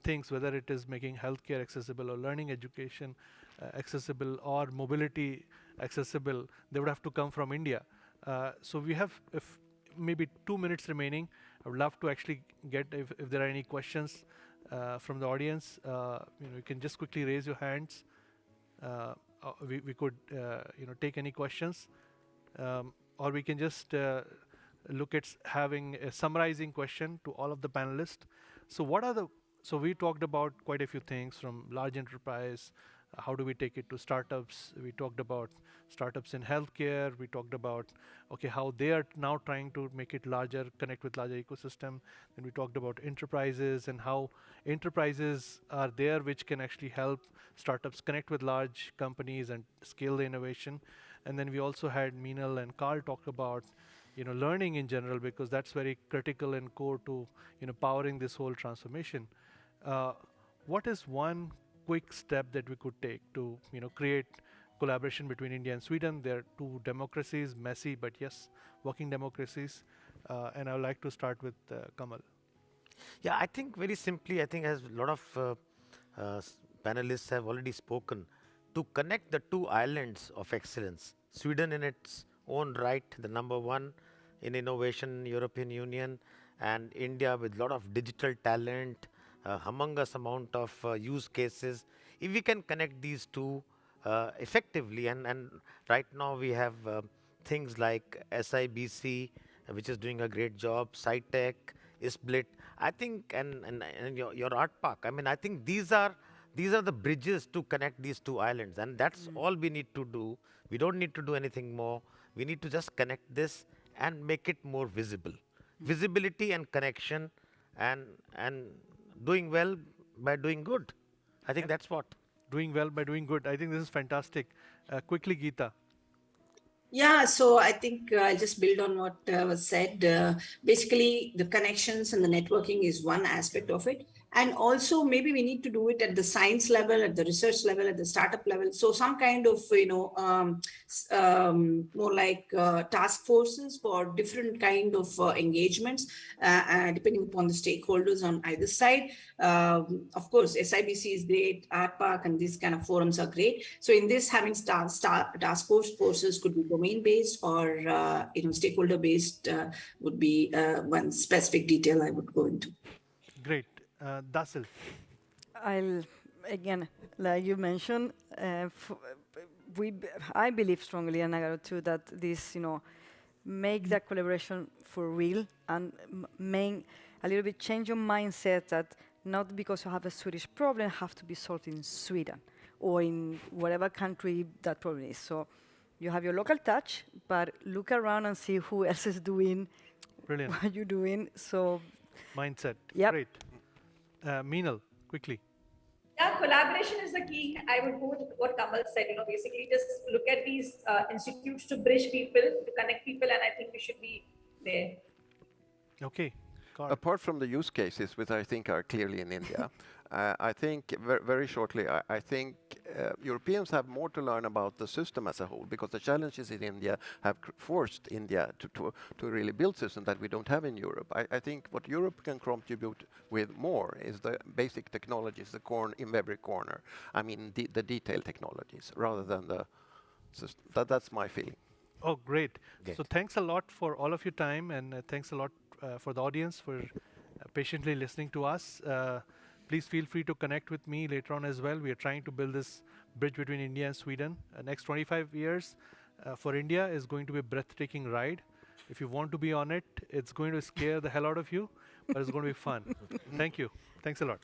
things, whether it is making healthcare accessible or learning education accessible or mobility accessible, they would have to come from India. So we have maybe 2 minutes remaining. I would love to actually get if there are any questions from the audience. You can just quickly raise your hands. We could take any questions, or we can just look at having a summarizing question to all of the panelists. So what are the So we talked about quite a few things from large enterprise, how do we take it to startups. We talked about startups in healthcare. We talked about, okay, how they are now trying to make it larger, connect with larger ecosystem. And we talked about enterprises and how enterprises are there which can actually help startups connect with large companies and scale the innovation. And then we also had Meenal and Carl talk about learning in general, because that's very critical and core to powering this whole transformation. Uh, what is one quick step that we could take to create collaboration between India and Sweden? They're two democracies, messy but yes, working democracies. And I would like to start with Kamal. Yeah, I think very simply, I think as a lot of panelists have already spoken, to connect the two islands of excellence, Sweden in its own right, the number one in innovation, European Union, and India with a lot of digital talent, humongous amount of use cases. If we can connect these two effectively, and right now we have things like SIBC, which is doing a great job, SciTech, Split, I think, and your art park. I mean, I think these are the bridges to connect these two islands, and that's all we need to do. We don't need to do anything more. We need to just connect this and make it more visible. Visibility and connection, and doing well by doing good. I think that's what. Doing well by doing good. I think this is fantastic. Quickly, Geeta. Yeah, so I think I'll just build on what was said. Basically, the connections and the networking is one aspect of it. And also, maybe we need to do it at the science level, at the research level, at the startup level. So, some kind of, more like task forces for different kind of engagements, depending upon the stakeholders on either side. Of course, SIBC is great, Art Park, and these kind of forums are great. So, in this, having task forces could be domain based or stakeholder based would be one specific detail I would go into. Great. Dasil. I'll again, like you mentioned, I believe strongly, and Nagaro too, that this, make that collaboration for real and a little bit change your mindset that not because you have a Swedish problem have to be solved in Sweden or in whatever country that problem is. So you have your local touch, but look around and see who else is doing Brilliant. what you're doing. So Mindset. Yep. Great. Meenal, quickly. Yeah, collaboration is the key. I would go with what Kamal said, basically just look at these institutes to bridge people, to connect people, and I think we should be there. Okay. Carl. Apart from the use cases, which I think are clearly in India, I think very shortly, I think Europeans have more to learn about the system as a whole, because the challenges in India have forced India to really build systems that we don't have in Europe. I think what Europe can contribute with more is the basic technologies, the in every corner. I mean, the detailed technologies, rather than the system. That's my feeling. Oh, great. So thanks a lot for all of your time, and thanks a lot for the audience for patiently listening to us. Please feel free to connect with me later on as well. We are trying to build this bridge between India and Sweden. Next 25 years for India is going to be a breathtaking ride. If you want to be on it, it's going to scare the hell out of you, but it's going to be fun. Thank you. Thanks a lot.